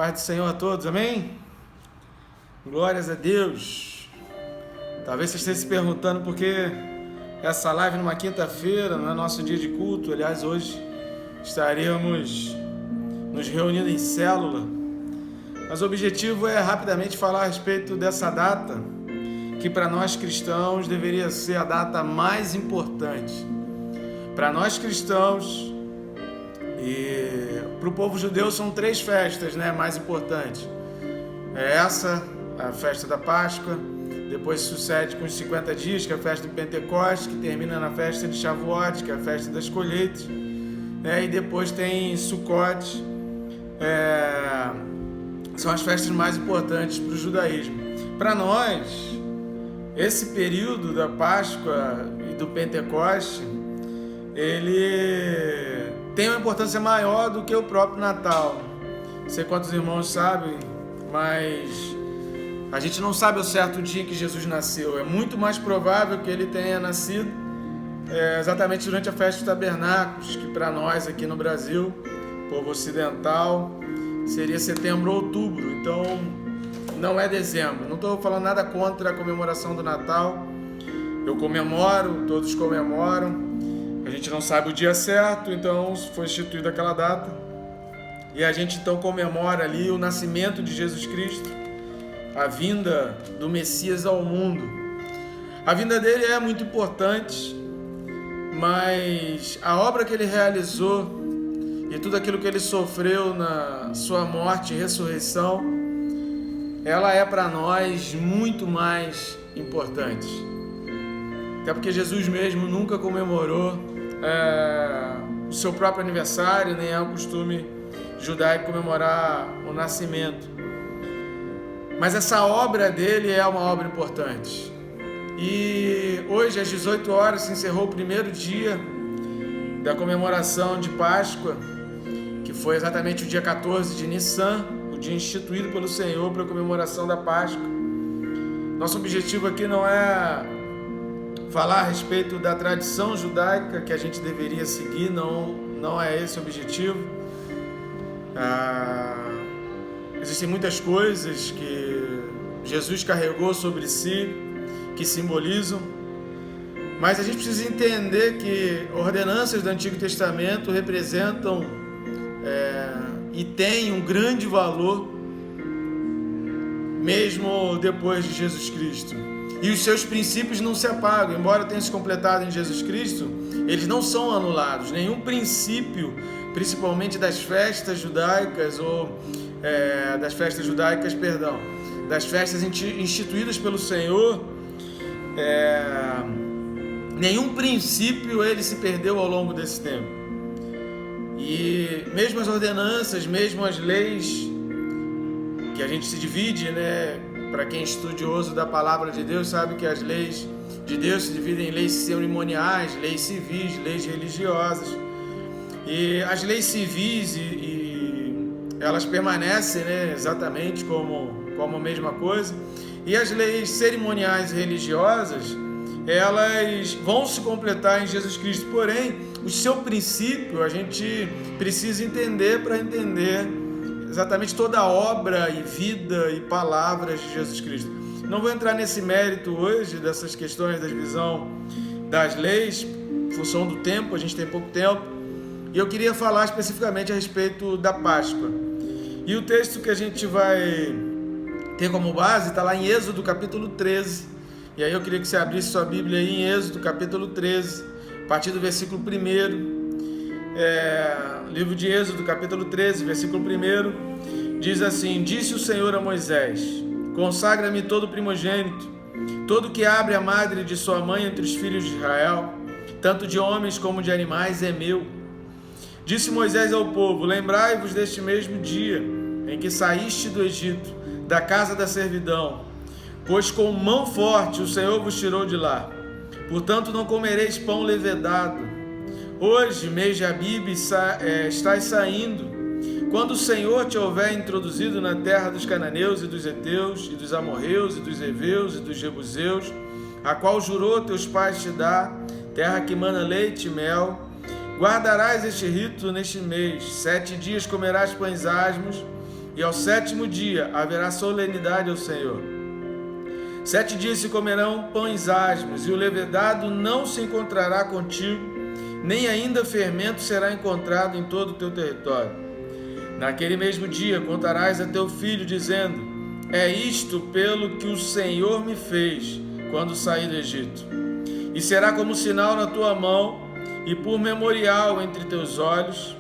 Paz do Senhor a todos, amém? Glórias a Deus. Talvez você esteja se perguntando por que essa live numa quinta-feira, não é nosso dia de culto. Aliás, hoje estaremos nos reunindo em célula. Mas o objetivo é rapidamente falar a respeito dessa data, que para nós cristãos deveria ser a data mais importante. Para nós cristãos e para o povo judeu são 3 festas, mais importantes. É essa, a festa da Páscoa, depois sucede com os 50 dias, que é a festa do Pentecostes, que termina na festa de Shavuot, que é a festa das colheitas, e depois tem Sukkot, são as festas mais importantes para o judaísmo. Para nós, esse período da Páscoa e do Pentecoste, ele tem uma importância maior do que o próprio Natal. Não sei quantos irmãos sabem, mas a gente não sabe ao certo o dia que Jesus nasceu. É muito mais provável que ele tenha nascido exatamente durante a festa dos tabernáculos, que para nós aqui no Brasil, povo ocidental, seria setembro ou outubro. Então não é dezembro. Não estou falando nada contra a comemoração do Natal. Eu comemoro, todos comemoram. A gente não sabe o dia certo, então foi instituída aquela data. E a gente então comemora ali o nascimento de Jesus Cristo, a vinda do Messias ao mundo. A vinda dele é muito importante, mas a obra que ele realizou e tudo aquilo que ele sofreu na sua morte e ressurreição, ela é para nós muito mais importante. Até porque Jesus mesmo nunca comemorou o seu próprio aniversário, nem é o costume judaico comemorar o nascimento. Mas essa obra dele é uma obra importante. E hoje, às 18 horas, se encerrou o primeiro dia da comemoração de Páscoa, que foi exatamente o dia 14 de Nissan, o dia instituído pelo Senhor para a comemoração da Páscoa. Nosso objetivo aqui não é falar a respeito da tradição judaica que a gente deveria seguir, não é esse o objetivo. Existem muitas coisas que Jesus carregou sobre si, que simbolizam, mas a gente precisa entender que ordenanças do Antigo Testamento representam e têm um grande valor, mesmo depois de Jesus Cristo. E os seus princípios não se apagam, embora tenham se completado em Jesus Cristo, eles não são anulados. Nenhum princípio, principalmente das festas judaicas, das festas instituídas pelo Senhor, nenhum princípio ele se perdeu ao longo desse tempo. E mesmo as ordenanças, mesmo as leis, que a gente se divide, para quem é estudioso da palavra de Deus, sabe que as leis de Deus se dividem em leis cerimoniais, leis civis, leis religiosas. E as leis civis, elas permanecem exatamente como a mesma coisa. E as leis cerimoniais e religiosas, elas vão se completar em Jesus Cristo. Porém, o seu princípio a gente precisa entender para entender exatamente toda a obra e vida e palavras de Jesus Cristo. Não vou entrar nesse mérito hoje, dessas questões da divisão das leis, em função do tempo, a gente tem pouco tempo, e eu queria falar especificamente a respeito da Páscoa. E o texto que a gente vai ter como base está lá em Êxodo capítulo 13, e aí eu queria que você abrisse sua Bíblia aí em Êxodo capítulo 13, a partir do versículo 1. Livro de Êxodo, capítulo 13, versículo 1, diz assim: Disse o Senhor a Moisés: Consagra-me todo primogênito, todo que abre a madre de sua mãe entre os filhos de Israel, tanto de homens como de animais, é meu. Disse Moisés ao povo: Lembrai-vos deste mesmo dia em que saíste do Egito, da casa da servidão, pois com mão forte o Senhor vos tirou de lá. Portanto não comereis pão levedado. Hoje, mês de Abibe, estás saindo, quando o Senhor te houver introduzido na terra dos cananeus e dos heteus, e dos amorreus, e dos heveus, e dos jebuseus, a qual jurou teus pais te dar, terra que mana leite e mel, guardarás este rito neste mês. 7 dias comerás pães asmos, e ao 7º dia haverá solenidade ao Senhor. 7 dias se comerão pães asmos, e o levedado não se encontrará contigo, nem ainda fermento será encontrado em todo o teu território. Naquele mesmo dia contarás a teu filho, dizendo: é isto pelo que o Senhor me fez quando saí do Egito. E será como sinal na tua mão e por memorial entre teus olhos,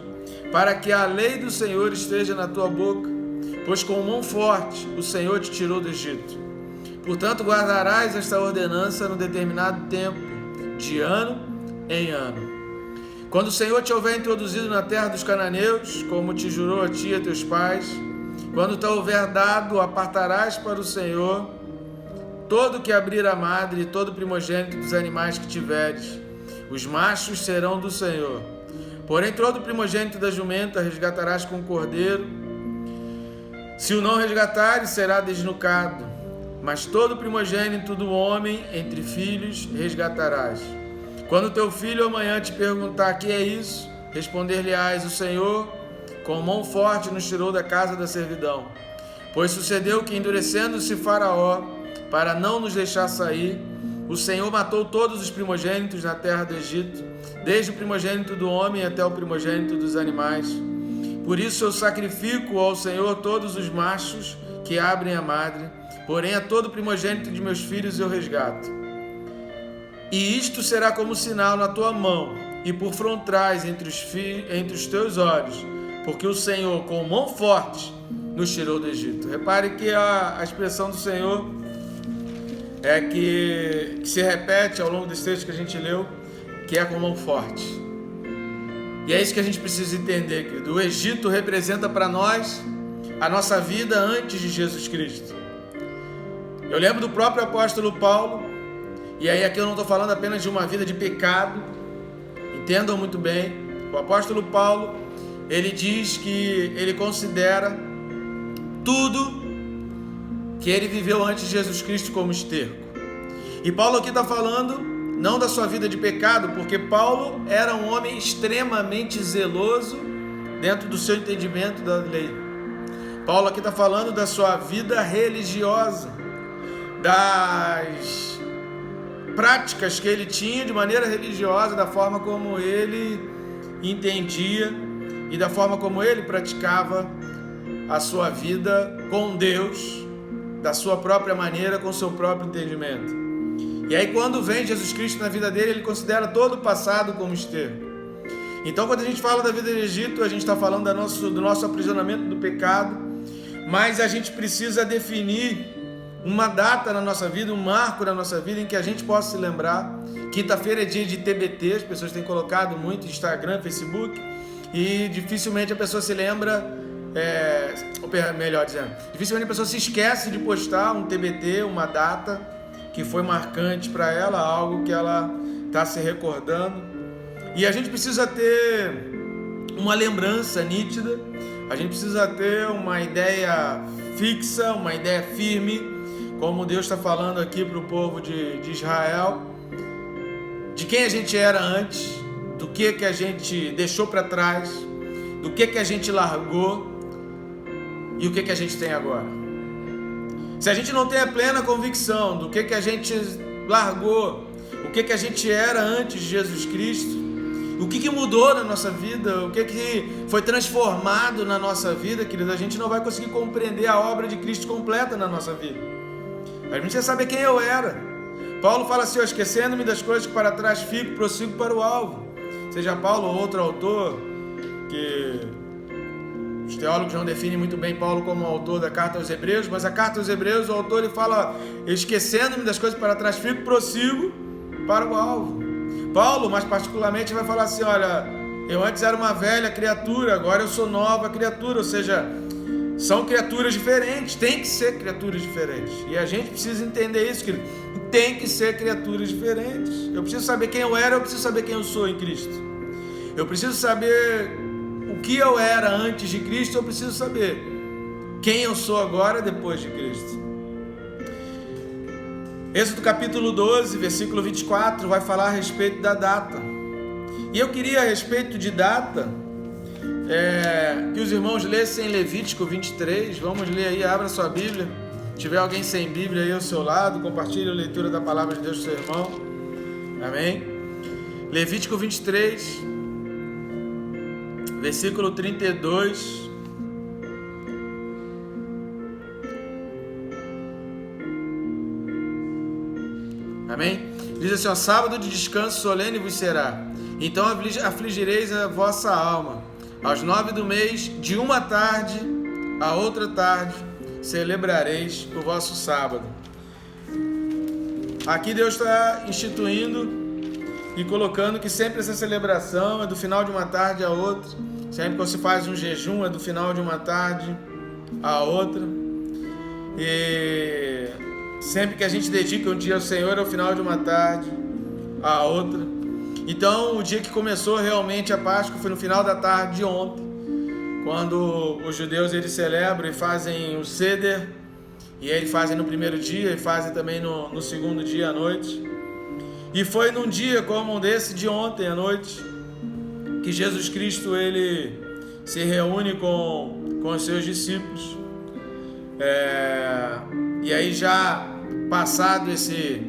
para que a lei do Senhor esteja na tua boca, pois com mão forte o Senhor te tirou do Egito. Portanto, guardarás esta ordenança no determinado tempo, de ano em ano. Quando o Senhor te houver introduzido na terra dos cananeus, como te jurou a ti e a teus pais, quando te houver dado, apartarás para o Senhor todo que abrir a madre e todo primogênito dos animais que tiveres. Os machos serão do Senhor. Porém, todo primogênito da jumenta resgatarás com o cordeiro. Se o não resgatares, será desnucado. Mas todo primogênito do homem entre filhos resgatarás. Quando teu filho amanhã te perguntar: que é isso? Responder-lhe-ás: o Senhor com mão forte nos tirou da casa da servidão. Pois sucedeu que, endurecendo-se Faraó para não nos deixar sair, o Senhor matou todos os primogênitos na terra do Egito, desde o primogênito do homem até o primogênito dos animais. Por isso eu sacrifico ao Senhor todos os machos que abrem a madre, porém a todo primogênito de meus filhos eu resgato. E isto será como sinal na tua mão e por frontais entre os teus olhos, porque o Senhor com mão forte nos tirou do Egito. Repare que a expressão do Senhor é que se repete ao longo desse texto que a gente leu, que é com mão forte. E é isso que a gente precisa entender, querido. O Egito representa para nós a nossa vida antes de Jesus Cristo. Eu lembro do próprio apóstolo Paulo, e aí aqui eu não estou falando apenas de uma vida de pecado, entendam muito bem. O apóstolo Paulo, ele diz que ele considera tudo que ele viveu antes de Jesus Cristo como esterco. E Paulo aqui está falando não da sua vida de pecado, porque Paulo era um homem extremamente zeloso dentro do seu entendimento da lei. Paulo aqui está falando da sua vida religiosa, das práticas que ele tinha de maneira religiosa, da forma como ele entendia e da forma como ele praticava a sua vida com Deus, da sua própria maneira, com o seu próprio entendimento. E aí quando vem Jesus Cristo na vida dele, ele considera todo o passado como esterco. Então quando a gente fala da vida do Egito, a gente está falando do nosso aprisionamento do pecado, mas a gente precisa definir uma data na nossa vida, um marco na nossa vida em que a gente possa se lembrar. Quinta-feira é dia de TBT, as pessoas têm colocado muito Instagram, Facebook, e dificilmente a pessoa se lembra, melhor dizendo, dificilmente a pessoa se esquece de postar um TBT, uma data que foi marcante para ela, algo que ela está se recordando. E a gente precisa ter uma lembrança nítida, a gente precisa ter uma ideia fixa, uma ideia firme, como Deus está falando aqui para o povo de Israel, de quem a gente era antes, do que a gente deixou para trás, do que a gente largou e o que a gente tem agora. Se a gente não tem a plena convicção do que a gente largou, o que a gente era antes de Jesus Cristo, o que mudou na nossa vida, o que foi transformado na nossa vida, querido, a gente não vai conseguir compreender a obra de Cristo completa na nossa vida. A gente precisa saber quem eu era. Paulo fala assim: esquecendo-me das coisas que para trás fico, prossigo para o alvo. Seja Paulo ou outro autor, que os teólogos não definem muito bem Paulo como autor da carta aos Hebreus, mas a carta aos Hebreus, o autor ele fala: esquecendo-me das coisas para trás fico, prossigo para o alvo. Paulo, mais particularmente, vai falar assim: olha, eu antes era uma velha criatura, agora eu sou nova criatura, ou seja, são criaturas diferentes, tem que ser criaturas diferentes. E a gente precisa entender isso, querido. Tem que ser criaturas diferentes. Eu preciso saber quem eu era, eu preciso saber quem eu sou em Cristo. Eu preciso saber o que eu era antes de Cristo, eu preciso saber quem eu sou agora depois de Cristo. Êxodo capítulo 12, versículo 24, vai falar a respeito da data. E eu queria, a respeito de data, que os irmãos lessem Levítico 23. Vamos ler aí, abra sua Bíblia. Se tiver alguém sem Bíblia aí ao seu lado, compartilhe a leitura da palavra de Deus com seu irmão. Amém? Levítico 23, versículo 32. Amém? Diz assim, ó, sábado de descanso solene vos será. Então afligireis a vossa alma. Aos 9 do mês, de uma tarde a outra tarde, celebrareis o vosso sábado. Aqui Deus está instituindo e colocando que sempre essa celebração é do final de uma tarde a outra. Sempre que você faz um jejum é do final de uma tarde a outra. E sempre que a gente dedica um dia ao Senhor é o final de uma tarde a outra. Então, o dia que começou realmente a Páscoa foi no final da tarde de ontem, quando os judeus eles celebram e fazem o Seder, e aí eles fazem no primeiro dia e fazem também no segundo dia à noite. E foi num dia como desse de ontem à noite que Jesus Cristo ele se reúne com os seus discípulos. E aí já passado esse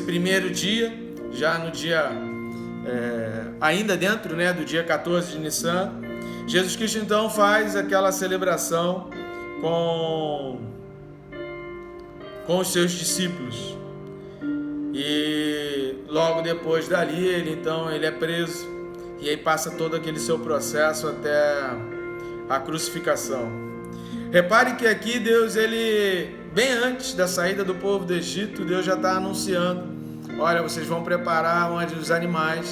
primeiro dia, já no dia, ainda dentro do dia 14 de Nissan, Jesus Cristo então faz aquela celebração com os seus discípulos. E logo depois dali, ele é preso, e aí passa todo aquele seu processo até a crucificação. Repare que aqui Deus, bem antes da saída do povo do Egito, Deus já está anunciando: olha, vocês vão preparar onde os animais.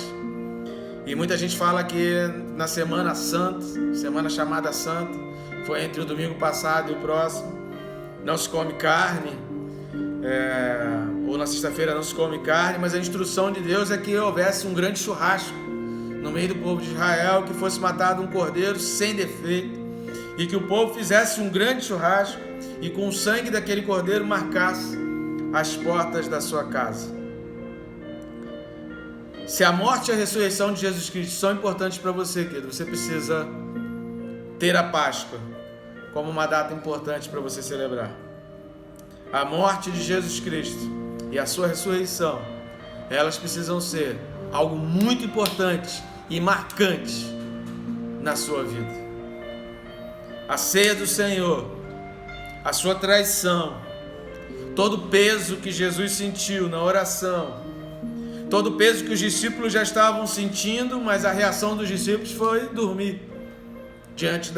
E muita gente fala que na Semana Santa, semana chamada Santa, foi entre o domingo passado e o próximo, não se come carne, ou na sexta-feira não se come carne, mas a instrução de Deus é que houvesse um grande churrasco no meio do povo de Israel, que fosse matado um cordeiro sem defeito, e que o povo fizesse um grande churrasco e com o sangue daquele cordeiro marcasse as portas da sua casa. Se a morte e a ressurreição de Jesus Cristo são importantes para você, querido, você precisa ter a Páscoa como uma data importante para você celebrar. A morte de Jesus Cristo e a sua ressurreição, elas precisam ser algo muito importante e marcante na sua vida. A ceia do Senhor, a sua traição, todo o peso que Jesus sentiu na oração, todo o peso que os discípulos já estavam sentindo, mas a reação dos discípulos foi dormir diante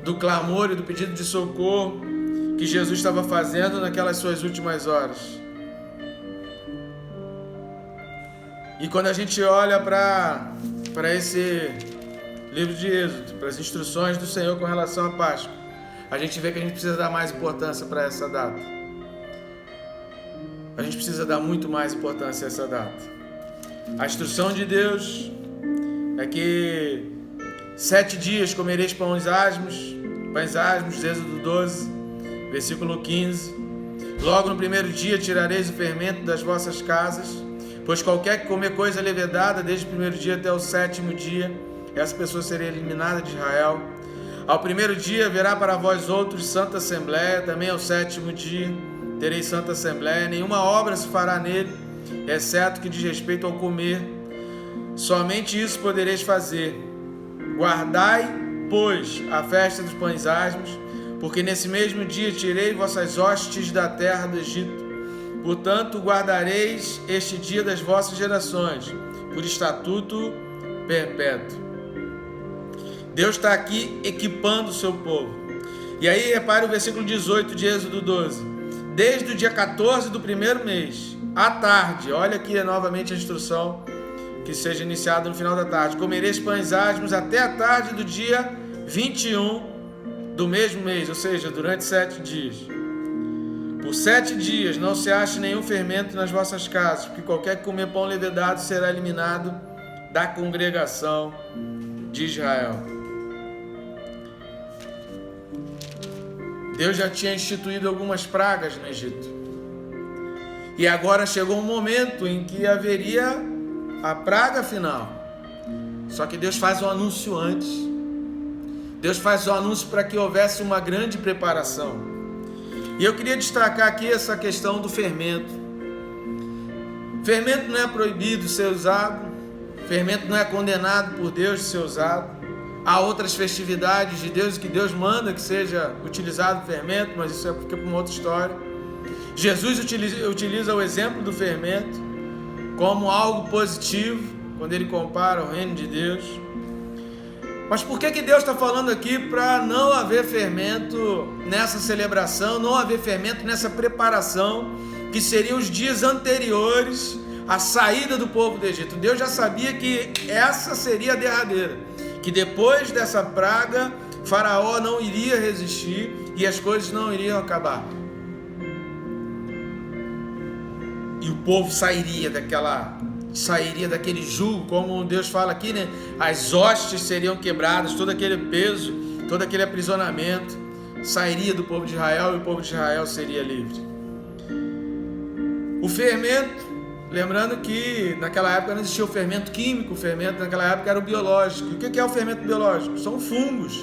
do clamor e do pedido de socorro que Jesus estava fazendo naquelas suas últimas horas. E quando a gente olha para esse livro de Êxodo, para as instruções do Senhor com relação à Páscoa, a gente vê que a gente precisa dar mais importância para essa data. A gente precisa dar muito mais importância a essa data. A instrução de Deus é que 7 dias comereis pães asmos, Êxodo 12, versículo 15. Logo no primeiro dia tirareis o fermento das vossas casas, pois qualquer que comer coisa levedada, desde o primeiro dia até o 7º dia, essa pessoa será eliminada de Israel. Ao primeiro dia haverá para vós outros santa assembleia, também ao 7º dia tereis santa assembleia, nenhuma obra se fará nele, exceto que diz respeito ao comer. Somente isso podereis fazer. Guardai, pois, a festa dos pães asmos, porque nesse mesmo dia tirei vossas hostes da terra do Egito. Portanto, guardareis este dia das vossas gerações, por estatuto perpétuo. Deus está aqui equipando o seu povo. E aí, repare o versículo 18 de Êxodo 12. Desde o dia 14 do primeiro mês, à tarde, olha aqui novamente a instrução, que seja iniciada no final da tarde, comereis pães asmos até a tarde do dia 21 do mesmo mês, ou seja, durante 7 dias. Por 7 dias não se ache nenhum fermento nas vossas casas, porque qualquer que comer pão levedado será eliminado da congregação de Israel. Deus já tinha instituído algumas pragas no Egito. E agora chegou um momento em que haveria a praga final. Só que Deus faz o anúncio antes. Deus faz o anúncio para que houvesse uma grande preparação. E eu queria destacar aqui essa questão do fermento. Fermento não é proibido ser usado. Fermento não é condenado por Deus de ser usado. Há outras festividades de Deus que Deus manda que seja utilizado fermento, mas isso é porque é uma outra história. Jesus utiliza o exemplo do fermento como algo positivo, quando ele compara o reino de Deus. Mas por que Deus está falando aqui para não haver fermento nessa celebração, não haver fermento nessa preparação, que seriam os dias anteriores à saída do povo do Egito? Deus já sabia que essa seria a derradeira, que depois dessa praga, Faraó não iria resistir e as coisas não iriam acabar. E o povo sairia daquele jugo, como Deus fala aqui, né? As hostes seriam quebradas, todo aquele peso, todo aquele aprisionamento sairia do povo de Israel e o povo de Israel seria livre. O fermento, lembrando que naquela época não existia o fermento químico, o fermento naquela época era o biológico. E o que é o fermento biológico? São fungos.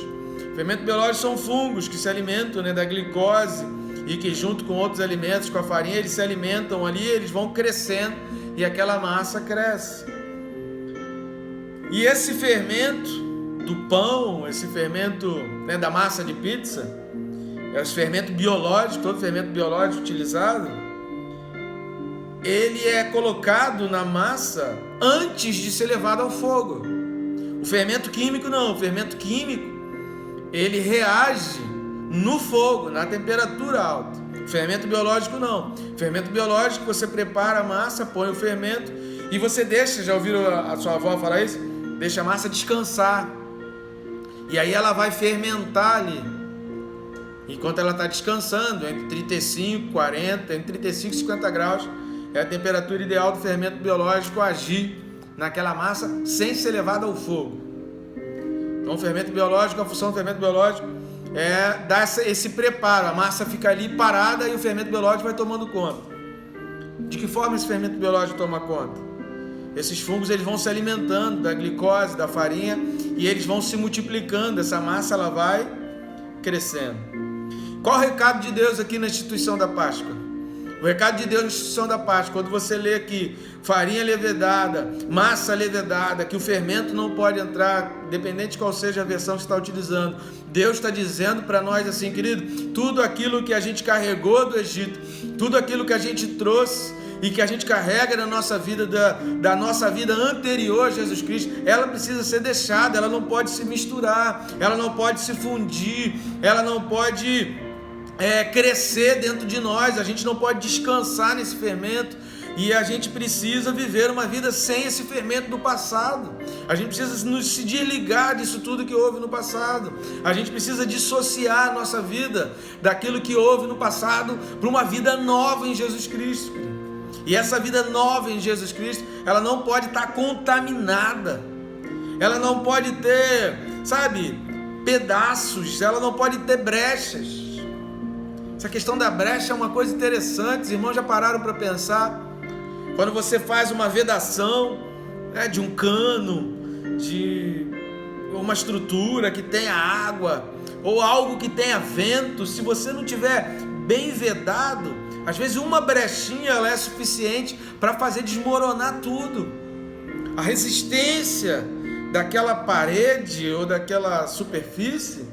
O fermento biológico são fungos que se alimentam, né, da glicose e que junto com outros alimentos, com a farinha, eles se alimentam ali, eles vão crescendo e aquela massa cresce. E esse fermento do pão, esse fermento, né, da massa de pizza, é o fermento biológico, todo fermento biológico utilizado, ele é colocado na massa antes de ser levado ao fogo. O fermento químico não, o fermento químico ele reage no fogo, na temperatura alta. O fermento biológico não. O fermento biológico você prepara a massa, põe o fermento e você deixa, já ouviram a sua avó falar isso? Deixa a massa descansar. E aí ela vai fermentar ali. Enquanto ela está descansando, entre 35 e 40, entre 35 e 50 graus, é a temperatura ideal do fermento biológico agir naquela massa sem ser levado ao fogo. Então o fermento biológico, a função do fermento biológico é dar esse preparo, a massa fica ali parada e o fermento biológico vai tomando conta. De que forma esse fermento biológico toma conta? Esses fungos eles vão se alimentando da glicose, da farinha e eles vão se multiplicando, essa massa ela vai crescendo. Qual o recado de Deus aqui na instituição da Páscoa? O recado de Deus na instituição da Páscoa, quando você lê aqui farinha levedada, massa levedada, que o fermento não pode entrar, independente de qual seja a versão que você está utilizando, Deus está dizendo para nós assim, querido, tudo aquilo que a gente carregou do Egito, tudo aquilo que a gente trouxe e que a gente carrega na nossa vida, da nossa vida anterior a Jesus Cristo, ela precisa ser deixada, ela não pode se misturar, ela não pode se fundir, ela não pode crescer dentro de nós, a gente não pode descansar nesse fermento e a gente precisa viver uma vida sem esse fermento do passado. A gente precisa se desligar disso tudo que houve no passado. A gente precisa dissociar a nossa vida daquilo que houve no passado para uma vida nova em Jesus Cristo. E essa vida nova em Jesus Cristo, ela não pode estar contaminada, ela não pode ter, pedaços, ela não pode ter brechas. Essa questão da brecha é uma coisa interessante, os irmãos já pararam para pensar? Quando você faz uma vedação, de um cano, de uma estrutura que tenha água, ou algo que tenha vento, se você não tiver bem vedado, às vezes uma brechinha ela é suficiente para fazer desmoronar tudo. A resistência daquela parede ou daquela superfície,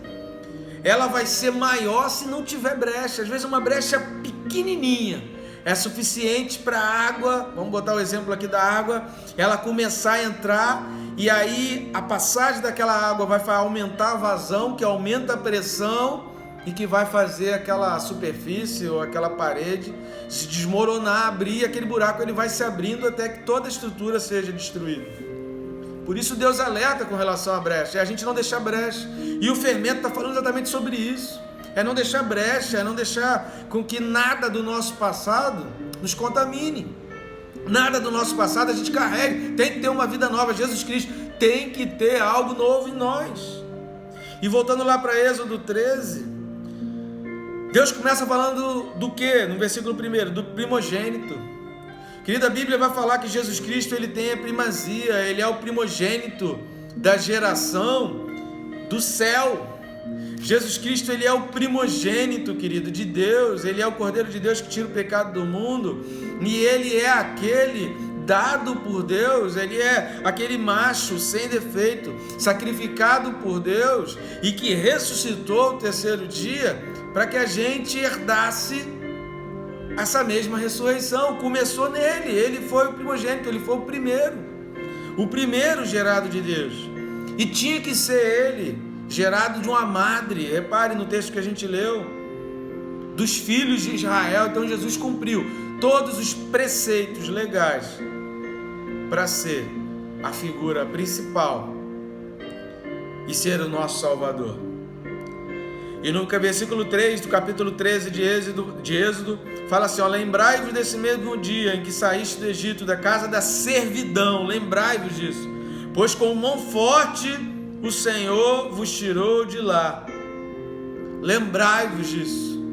ela vai ser maior se não tiver brecha. Às vezes uma brecha pequenininha é suficiente para a água, vamos botar o exemplo aqui da água, ela começar a entrar e aí a passagem daquela água vai aumentar a vazão, que aumenta a pressão e que vai fazer aquela superfície ou aquela parede se desmoronar, abrir, aquele buraco ele vai se abrindo até que toda a estrutura seja destruída. Por isso Deus alerta com relação à brecha, é a gente não deixar brecha. E o fermento está falando exatamente sobre isso. É não deixar brecha, é não deixar com que nada do nosso passado nos contamine. Nada do nosso passado a gente carregue. Tem que ter uma vida nova. Jesus Cristo tem que ter algo novo em nós. E voltando lá para Êxodo 13, Deus começa falando do quê? No versículo 1, do primogênito. Querida, a Bíblia vai falar que Jesus Cristo ele tem a primazia, ele é o primogênito da geração do céu. Jesus Cristo, ele é o primogênito, querido, de Deus. Ele é o Cordeiro de Deus que tira o pecado do mundo. E ele é aquele dado por Deus. Ele é aquele macho sem defeito, sacrificado por Deus e que ressuscitou o terceiro dia para que a gente herdasse essa mesma ressurreição. Começou nele. Ele foi o primogênito, ele foi o primeiro gerado de Deus. E tinha que ser ele, gerado de uma madre. Repare no texto que a gente leu, dos filhos de Israel. Então Jesus cumpriu todos os preceitos legais para ser a figura principal e ser o nosso Salvador. E no versículo 3 do capítulo 13 de Êxodo, fala assim, lembrai-vos desse mesmo dia em que saíste do Egito, da casa da servidão. Lembrai-vos disso, pois com mão forte o Senhor vos tirou de lá. Lembrai-vos disso.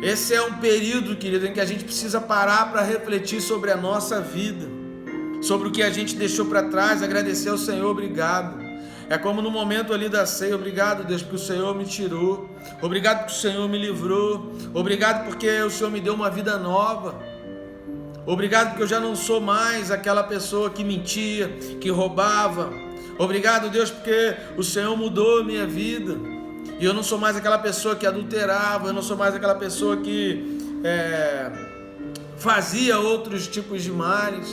Esse é um período, querido, em que a gente precisa parar para refletir sobre a nossa vida, sobre o que a gente deixou para trás, agradecer ao Senhor. Obrigado. É como no momento ali da ceia. Obrigado, Deus, porque o Senhor me tirou. Obrigado porque o Senhor me livrou. Obrigado porque o Senhor me deu uma vida nova. Obrigado porque eu já não sou mais aquela pessoa que mentia, que roubava. Obrigado, Deus, porque o Senhor mudou a minha vida. E eu não sou mais aquela pessoa que adulterava. Eu não sou mais aquela pessoa que fazia outros tipos de males.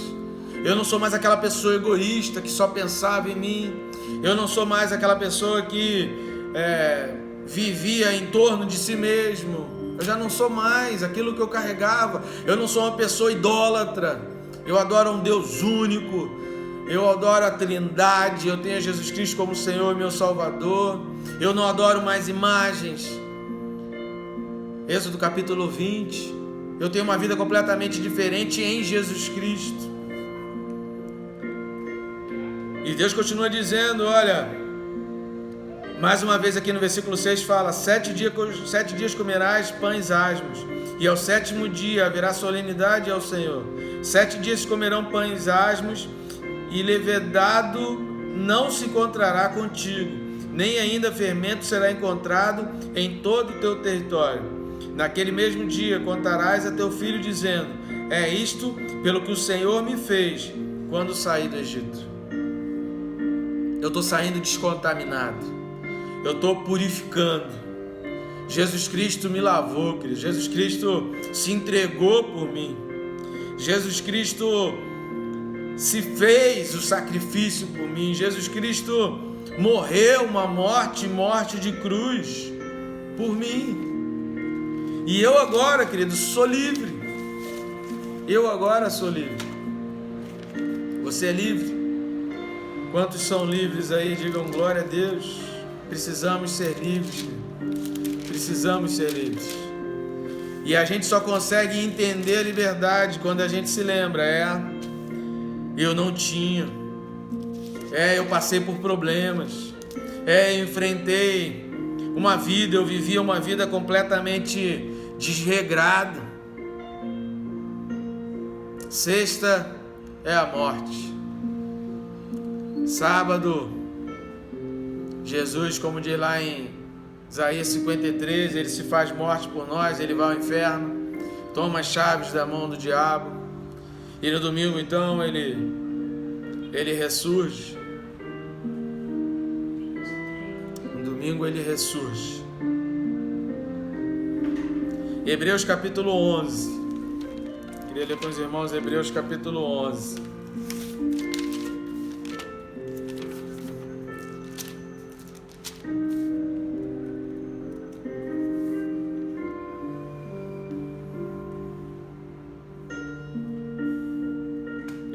Eu não sou mais aquela pessoa egoísta que só pensava em mim. Eu não sou mais aquela pessoa que vivia em torno de si mesmo. Eu já não sou mais aquilo que eu carregava. Eu não sou uma pessoa idólatra. Eu adoro um Deus único. Eu adoro a Trindade. Eu tenho Jesus Cristo como Senhor e meu Salvador. Eu não adoro mais imagens. Êxodo capítulo 20. Eu tenho uma vida completamente diferente em Jesus Cristo. E Deus continua dizendo, olha, mais uma vez aqui no versículo 6 fala, 7 dias comerás pães asmos, e ao 7º dia haverá solenidade ao Senhor. 7 dias comerão pães asmos, e levedado não se encontrará contigo, nem ainda fermento será encontrado em todo o teu território. Naquele mesmo dia contarás a teu filho, dizendo, é isto pelo que o Senhor me fez quando saí do Egito. Eu estou saindo descontaminado. Eu estou purificando. Jesus Cristo me lavou, querido. Jesus Cristo se entregou por mim. Jesus Cristo se fez o sacrifício por mim. Jesus Cristo morreu uma morte de cruz por mim. E eu agora, querido, sou livre. Eu agora sou livre. Você é livre? Quantos são livres aí? Digam glória a Deus. Precisamos ser livres. Precisamos ser livres. E a gente só consegue entender a liberdade quando a gente se lembra. Eu não tinha. Eu passei por problemas. Eu enfrentei uma vida, eu vivia uma vida completamente desregrada. Sexta é a morte. Sábado, Jesus, como diz lá em Isaías 53, ele se faz morte por nós, ele vai ao inferno, toma as chaves da mão do diabo. E no domingo, então, ele ressurge. No domingo ele ressurge. Hebreus capítulo 11. Queria ler com os irmãos Hebreus capítulo 11.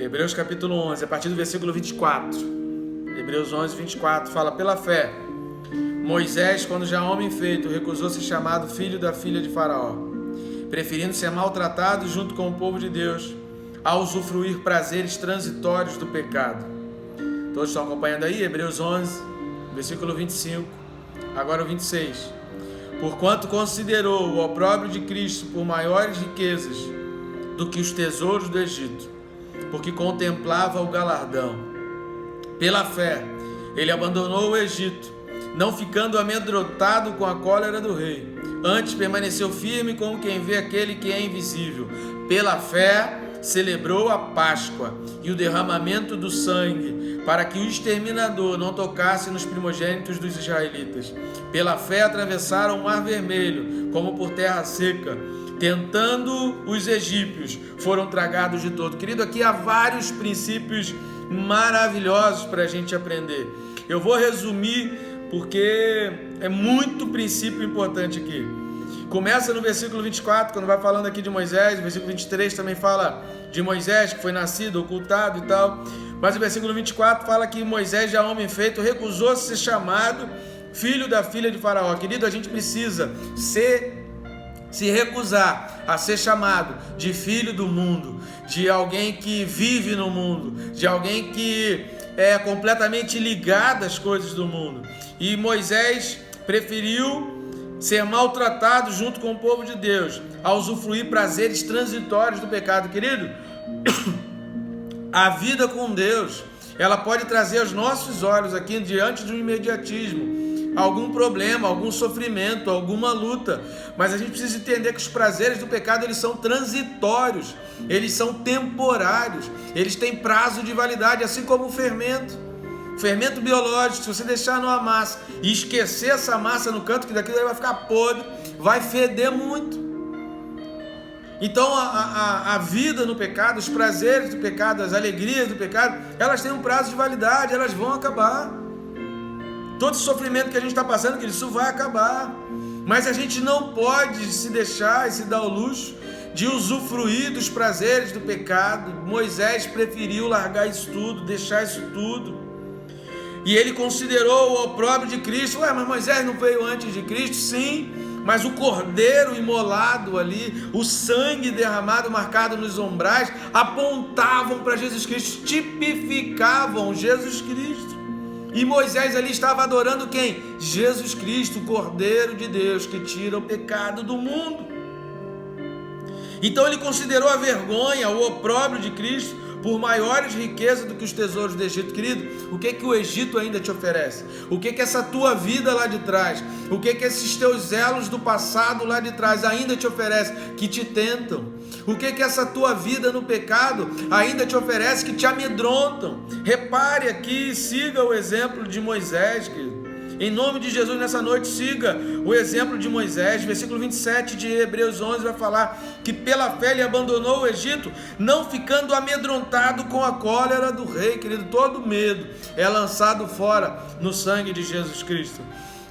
Hebreus capítulo 11, a partir do versículo 24. Hebreus 11, 24, fala, pela fé, Moisés, quando já homem feito, recusou ser chamado filho da filha de Faraó, preferindo ser maltratado junto com o povo de Deus, a usufruir prazeres transitórios do pecado. Todos estão acompanhando aí? Hebreus 11, versículo 25, agora o 26. Porquanto considerou o opróbrio de Cristo por maiores riquezas do que os tesouros do Egito, porque contemplava o galardão. Pela fé, ele abandonou o Egito, não ficando amedrontado com a cólera do rei. Antes permaneceu firme como quem vê aquele que é invisível. Pela fé celebrou a Páscoa e o derramamento do sangue, para que o exterminador não tocasse nos primogênitos dos israelitas. Pela fé atravessaram o Mar Vermelho, como por terra seca. Tentando os egípcios, foram tragados de todo. Querido, aqui há vários princípios maravilhosos para a gente aprender. Eu vou resumir porque é muito princípio importante aqui. Começa no versículo 24, quando vai falando aqui de Moisés. O versículo 23 também fala de Moisés, que foi nascido, ocultado e tal. Mas o versículo 24 fala que Moisés, já homem feito, recusou-se ser chamado filho da filha de Faraó. Querido, a gente precisa se recusar a ser chamado de filho do mundo, de alguém que vive no mundo, de alguém que é completamente ligado às coisas do mundo. E Moisés preferiu ser maltratado junto com o povo de Deus, a usufruir prazeres transitórios do pecado. Querido, a vida com Deus, ela pode trazer aos nossos olhos aqui, diante de um imediatismo, algum problema, algum sofrimento, alguma luta, mas a gente precisa entender que os prazeres do pecado, eles são transitórios, eles são temporários, eles têm prazo de validade, assim como o fermento biológico. Se você deixar numa massa e esquecer essa massa no canto, que daquilo vai ficar podre, vai feder muito. Então a vida no pecado, os prazeres do pecado, as alegrias do pecado, elas têm um prazo de validade, elas vão acabar. Todo esse sofrimento que a gente está passando, isso vai acabar. Mas a gente não pode se deixar e se dar o luxo de usufruir dos prazeres do pecado. Moisés preferiu largar isso tudo, deixar isso tudo. E ele considerou o opróbrio de Cristo. Mas Moisés não veio antes de Cristo? Sim, mas o cordeiro imolado ali, o sangue derramado, marcado nos umbrais, apontavam para Jesus Cristo, tipificavam Jesus Cristo. E Moisés ali estava adorando quem? Jesus Cristo, o Cordeiro de Deus, que tira o pecado do mundo. Então ele considerou a vergonha, o opróbrio de Cristo, por maiores riquezas do que os tesouros do Egito. Querido, o que que o Egito ainda te oferece? O que que essa tua vida lá de trás, o que que esses teus zelos do passado lá de trás ainda te oferece, que te tentam? O que que essa tua vida no pecado ainda te oferece, que te amedrontam? Repare aqui, siga o exemplo de Moisés, querido. Em nome de Jesus, nessa noite, siga o exemplo de Moisés. Versículo 27 de Hebreus 11 vai falar que pela fé ele abandonou o Egito, não ficando amedrontado com a cólera do rei. Querido, todo medo é lançado fora no sangue de Jesus Cristo.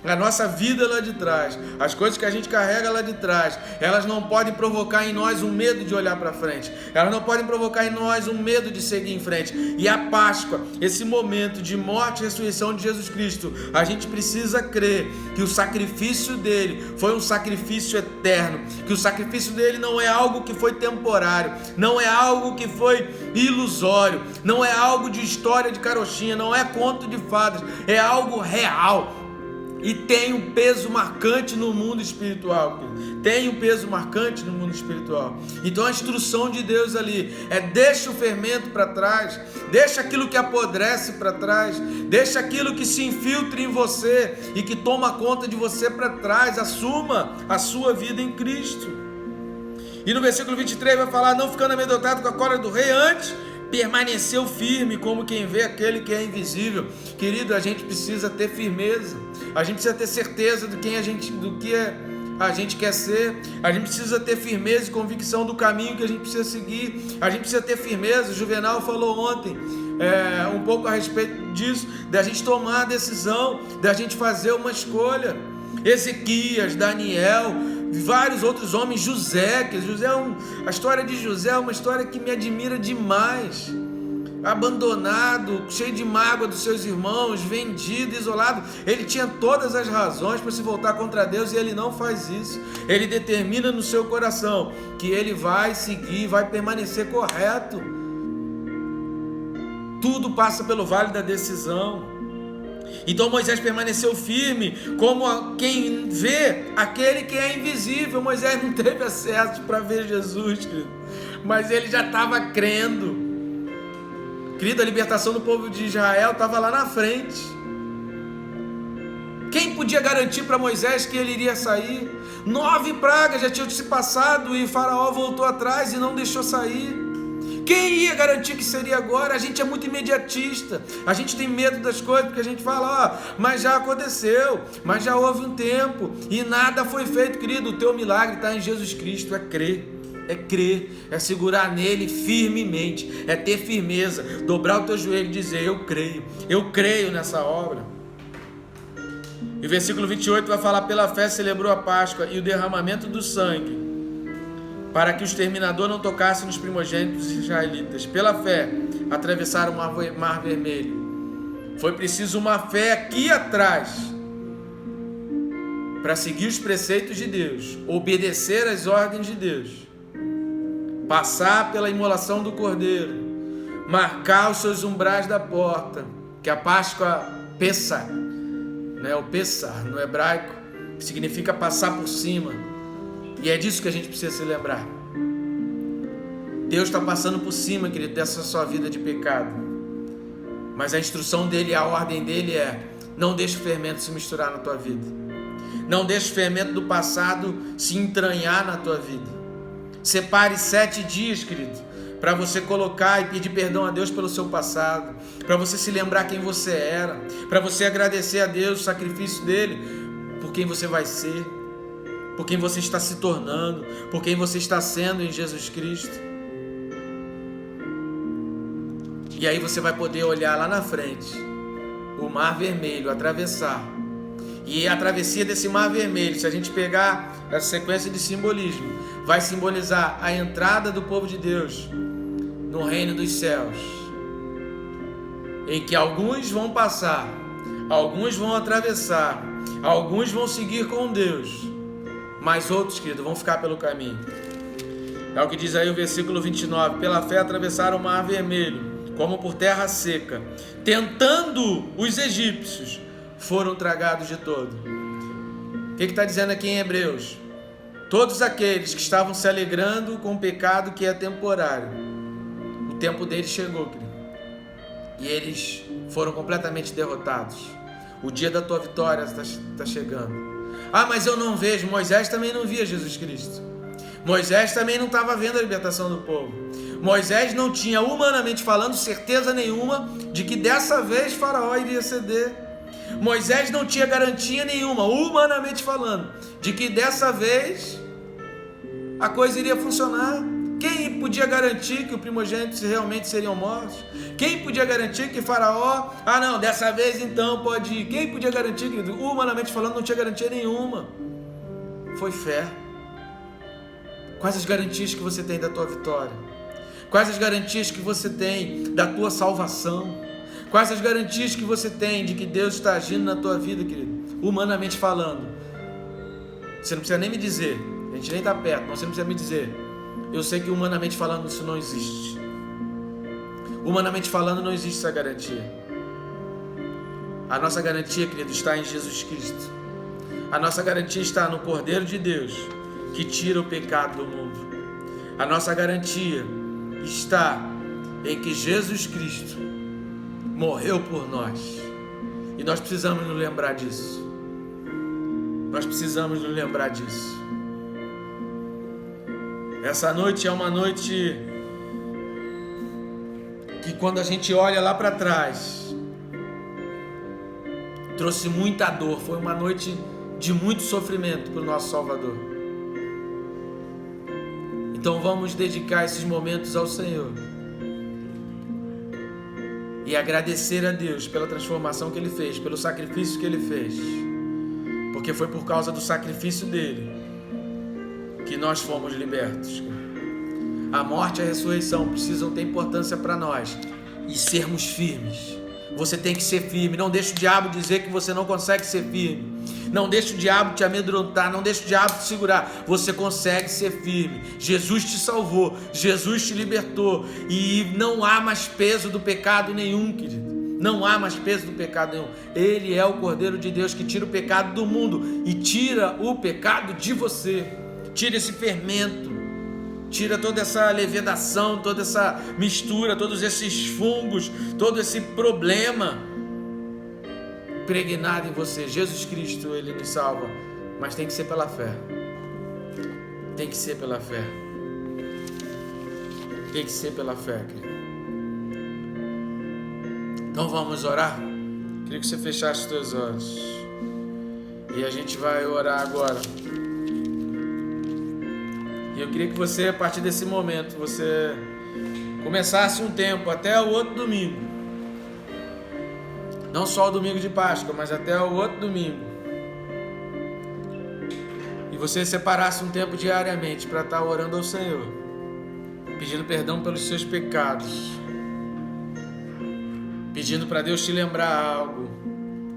A nossa vida lá de trás, as coisas que a gente carrega lá de trás, elas não podem provocar em nós um medo de olhar para frente, elas não podem provocar em nós um medo de seguir em frente. E a Páscoa, esse momento de morte e ressurreição de Jesus Cristo, a gente precisa crer que o sacrifício dele foi um sacrifício eterno, que o sacrifício dele não é algo que foi temporário, não é algo que foi ilusório, não é algo de história de carochinha, não é conto de fadas, é algo real. E tem um peso marcante no mundo espiritual. Tem um peso marcante no mundo espiritual. Então a instrução de Deus ali é: deixa o fermento para trás, deixa aquilo que apodrece para trás, deixa aquilo que se infiltra em você e que toma conta de você para trás. Assuma a sua vida em Cristo. E no versículo 23 vai falar: não ficando amedrontado com a cólera do rei, antes permaneceu firme como quem vê aquele que é invisível. Querido, a gente precisa ter firmeza, a gente precisa ter certeza do que a gente quer ser, a gente precisa ter firmeza e convicção do caminho que a gente precisa seguir, a gente precisa ter firmeza. O Juvenal falou ontem um pouco a respeito disso, da gente tomar a decisão, da gente fazer uma escolha. Ezequias, Daniel, vários outros homens, José, a história de José é uma história que me admira demais. Abandonado, cheio de mágoa dos seus irmãos, vendido, isolado, ele tinha todas as razões para se voltar contra Deus, e ele não faz isso. Ele determina no seu coração que ele vai seguir, vai permanecer correto. Tudo passa pelo vale da decisão. Então Moisés permaneceu firme como quem vê aquele que é invisível. Moisés não teve acesso para ver Jesus, querido, mas ele já estava crendo. Querido, a libertação do povo de Israel estava lá na frente. Quem podia garantir para Moisés que ele iria sair? 9 pragas já tinham se passado e Faraó voltou atrás e não deixou sair. Quem ia garantir que seria agora? A gente é muito imediatista, a gente tem medo das coisas, porque a gente fala, mas já aconteceu, mas já houve um tempo, e nada foi feito, querido. O teu milagre está em Jesus Cristo, é crer, é segurar nele firmemente, é ter firmeza, dobrar o teu joelho e dizer, eu creio nessa obra. E o versículo 28 vai falar, pela fé celebrou a Páscoa e o derramamento do sangue, para que o exterminador não tocasse nos primogênitos israelitas. Pela fé, atravessaram o mar vermelho. Foi preciso uma fé aqui atrás, para seguir os preceitos de Deus, obedecer às ordens de Deus, passar pela imolação do cordeiro, marcar os seus umbrais da porta, que a Páscoa Pessah, né? O Pessah no hebraico, que significa passar por cima. E é disso que a gente precisa se lembrar. Deus está passando por cima, querido, dessa sua vida de pecado. Mas a instrução dele, a ordem dele é: não deixe o fermento se misturar na tua vida. Não deixe o fermento do passado se entranhar na tua vida. Separe 7 dias, querido, para você colocar e pedir perdão a Deus pelo seu passado, para você se lembrar quem você era, para você agradecer a Deus o sacrifício dele por quem você vai ser, por quem você está se tornando, por quem você está sendo em Jesus Cristo. E aí você vai poder olhar lá na frente, o Mar Vermelho, atravessar. E a travessia desse Mar Vermelho, se a gente pegar essa sequência de simbolismo, vai simbolizar a entrada do povo de Deus no reino dos céus, em que alguns vão passar, alguns vão atravessar, alguns vão seguir com Deus, mas outros, querido, vão ficar pelo caminho. É o que diz aí o versículo 29. Pela fé atravessaram o Mar Vermelho, como por terra seca, tentando os egípcios, foram tragados de todo. O que está dizendo aqui em Hebreus? Todos aqueles que estavam se alegrando com o pecado que é temporário, o tempo deles chegou, querido, e eles foram completamente derrotados. O dia da tua vitória está chegando. Mas eu não vejo. Moisés também não via Jesus Cristo. Moisés também não estava vendo a libertação do povo. Moisés não tinha, humanamente falando, certeza nenhuma de que dessa vez Faraó iria ceder. Moisés não tinha garantia nenhuma, humanamente falando, de que dessa vez a coisa iria funcionar. Quem podia garantir que os primogênitos realmente seriam mortos? Quem podia garantir que Faraó, não, dessa vez então pode ir? Quem podia garantir, querido? Humanamente falando, não tinha garantia nenhuma. Foi fé. Quais as garantias que você tem da tua vitória? Quais as garantias que você tem da tua salvação? Quais as garantias que você tem de que Deus está agindo na tua vida, querido? Humanamente falando. Você não precisa nem me dizer, a gente nem está perto, mas você não precisa me dizer. Eu sei que humanamente falando isso não existe. Humanamente falando não existe essa garantia. A nossa garantia, querido, está em Jesus Cristo. A nossa garantia está no Cordeiro de Deus, que tira o pecado do mundo. A nossa garantia está em que Jesus Cristo morreu por nós. E nós precisamos nos lembrar disso. Nós precisamos nos lembrar disso. Essa noite é uma noite que, quando a gente olha lá para trás, trouxe muita dor. Foi uma noite de muito sofrimento para o nosso Salvador. Então vamos dedicar esses momentos ao Senhor e agradecer a Deus pela transformação que Ele fez, pelo sacrifício que Ele fez, porque foi por causa do sacrifício dele que nós fomos libertos. A morte e a ressurreição precisam ter importância para nós e sermos firmes. Você tem que ser firme. Não deixe o diabo dizer que você não consegue ser firme. Não deixe o diabo te amedrontar. Não deixe o diabo te segurar. Você consegue ser firme. Jesus te salvou. Jesus te libertou. E não há mais peso do pecado nenhum, querido. Não há mais peso do pecado nenhum. Ele é o Cordeiro de Deus que tira o pecado do mundo e tira o pecado de você. Tira esse fermento. Tira toda essa levedação, toda essa mistura, todos esses fungos, todo esse problema. impregnado em você. Jesus Cristo, Ele nos salva, mas tem que ser pela fé. Tem que ser pela fé. Tem que ser pela fé, querido. Então vamos orar? Queria que você fechasse os teus olhos. E a gente vai orar agora. E eu queria que você, a partir desse momento, você começasse um tempo até o outro domingo. Não só o domingo de Páscoa, mas até o outro domingo. E você separasse um tempo diariamente para estar orando ao Senhor, pedindo perdão pelos seus pecados, pedindo para Deus te lembrar algo,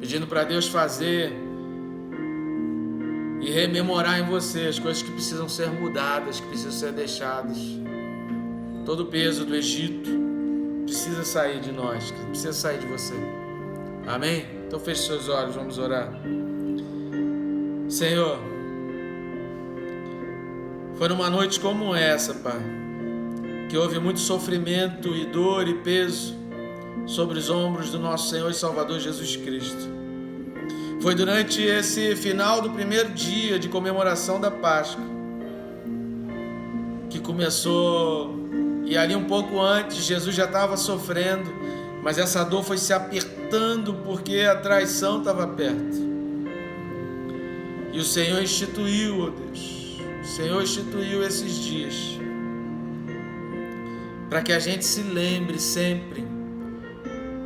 pedindo para Deus fazer e rememorar em você as coisas que precisam ser mudadas, que precisam ser deixadas. Todo o peso do Egito precisa sair de nós, precisa sair de você. Amém? Então feche seus olhos, vamos orar. Senhor, foi numa noite como essa, Pai, que houve muito sofrimento e dor e peso sobre os ombros do nosso Senhor e Salvador Jesus Cristo. Foi durante esse final do primeiro dia de comemoração da Páscoa que começou, e ali um pouco antes Jesus já estava sofrendo, mas essa dor foi se apertando porque a traição estava perto. E o Senhor instituiu, ó Deus, o Senhor instituiu esses dias para que a gente se lembre sempre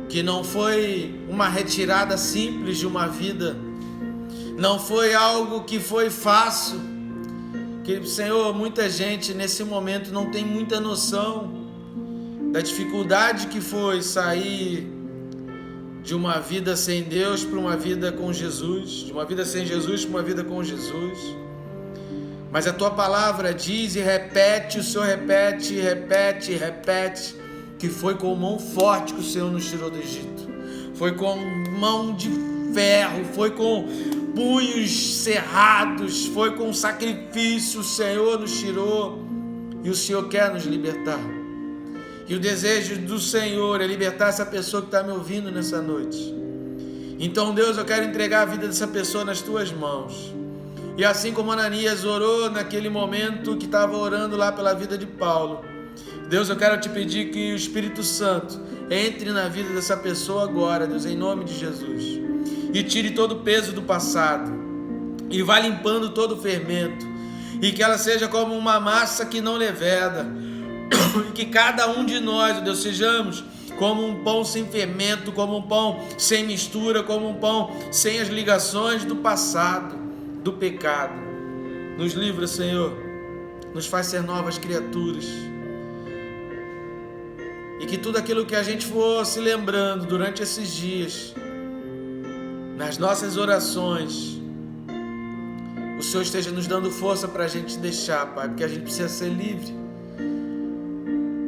que não foi uma retirada simples de uma vida, não foi algo que foi fácil. Que, Senhor, muita gente nesse momento não tem muita noção da dificuldade que foi sair de uma vida sem Deus para uma vida com Jesus, de uma vida sem Jesus para uma vida com Jesus. Mas a tua palavra diz e repete, o Senhor repete, repete, repete, que foi com mão forte que o Senhor nos tirou do Egito. Foi com mão de ferro, foi com punhos cerrados, foi com sacrifício, o Senhor nos tirou. E o Senhor quer nos libertar. E o desejo do Senhor é libertar essa pessoa que está me ouvindo nessa noite. Então, Deus, eu quero entregar a vida dessa pessoa nas tuas mãos. E assim como Ananias orou naquele momento que estava orando lá pela vida de Paulo, Deus, eu quero te pedir que o Espírito Santo entre na vida dessa pessoa agora, Deus, em nome de Jesus, e tire todo o peso do passado, e vá limpando todo o fermento, e que ela seja como uma massa que não leveda, e que cada um de nós, Deus, sejamos como um pão sem fermento, como um pão sem mistura, como um pão sem as ligações do passado, do pecado. Nos livra, Senhor, nos faz ser novas criaturas, e que tudo aquilo que a gente for se lembrando durante esses dias, nas nossas orações, o Senhor esteja nos dando força para a gente deixar, Pai, porque a gente precisa ser livre.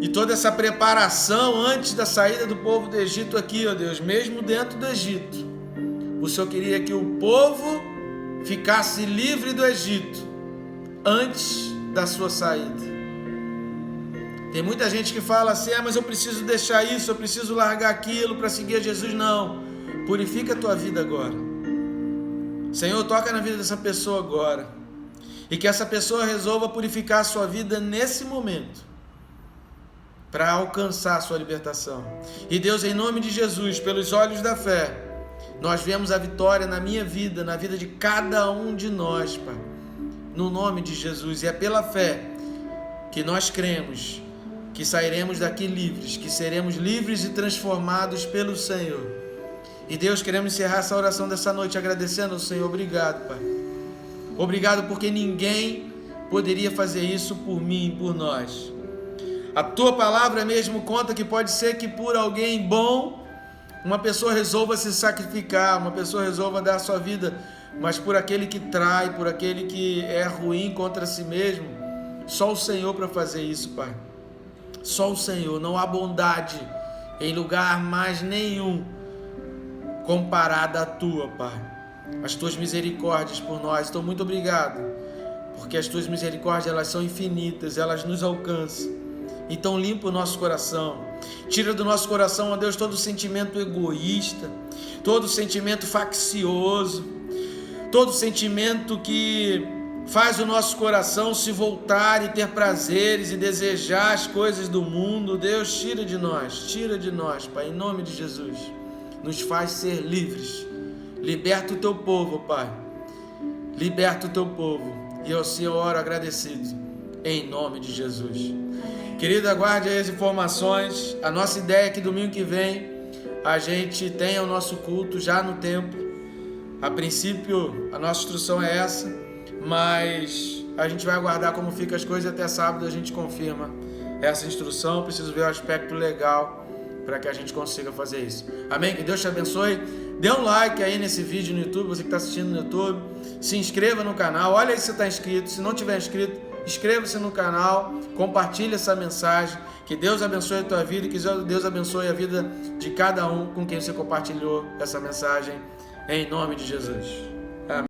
E toda essa preparação antes da saída do povo do Egito aqui, ó Deus, mesmo dentro do Egito, o Senhor queria que o povo ficasse livre do Egito antes da sua saída. Tem muita gente que fala assim, mas eu preciso deixar isso, eu preciso largar aquilo para seguir a Jesus. Não, purifica a tua vida agora. Senhor, toca na vida dessa pessoa agora, e que essa pessoa resolva purificar a sua vida nesse momento, para alcançar a sua libertação. E Deus, em nome de Jesus, pelos olhos da fé, nós vemos a vitória na minha vida, na vida de cada um de nós, Pai, no nome de Jesus. E é pela fé que nós cremos que sairemos daqui livres, que seremos livres e transformados pelo Senhor. E Deus, queremos encerrar essa oração dessa noite agradecendo ao Senhor. Obrigado, Pai. Obrigado porque ninguém poderia fazer isso por mim, por nós. A tua palavra mesmo conta que pode ser que por alguém bom uma pessoa resolva se sacrificar, uma pessoa resolva dar a sua vida, mas por aquele que trai, por aquele que é ruim contra si mesmo, só o Senhor para fazer isso, Pai. Só o Senhor. Não há bondade em lugar mais nenhum comparada à tua, Pai. As tuas misericórdias por nós. Então, muito obrigado, porque as tuas misericórdias, elas são infinitas, elas nos alcançam. Então limpa o nosso coração, Tira do nosso coração, ó Deus, todo sentimento egoísta, todo sentimento faccioso, todo sentimento que faz o nosso coração se voltar e ter prazeres e desejar as coisas do mundo. Deus, tira de nós, Pai, em nome de Jesus. Nos faz ser livres. Liberta o teu povo, Pai. Liberta o teu povo. E eu assim oro agradecido, em nome de Jesus. Querido, aguarde aí as informações. A nossa ideia é que domingo que vem a gente tenha o nosso culto já no templo. A princípio, a nossa instrução é essa, mas a gente vai aguardar como ficam as coisas e até sábado a gente confirma essa instrução. Preciso ver o aspecto legal para que a gente consiga fazer isso. Amém? Que Deus te abençoe. Dê um like aí nesse vídeo no YouTube, você que está assistindo no YouTube. Se inscreva no canal. Olha aí se você está inscrito. Se não tiver inscrito, inscreva-se no canal. Compartilhe essa mensagem. Que Deus abençoe a tua vida e que Deus abençoe a vida de cada um com quem você compartilhou essa mensagem. Em nome de Jesus.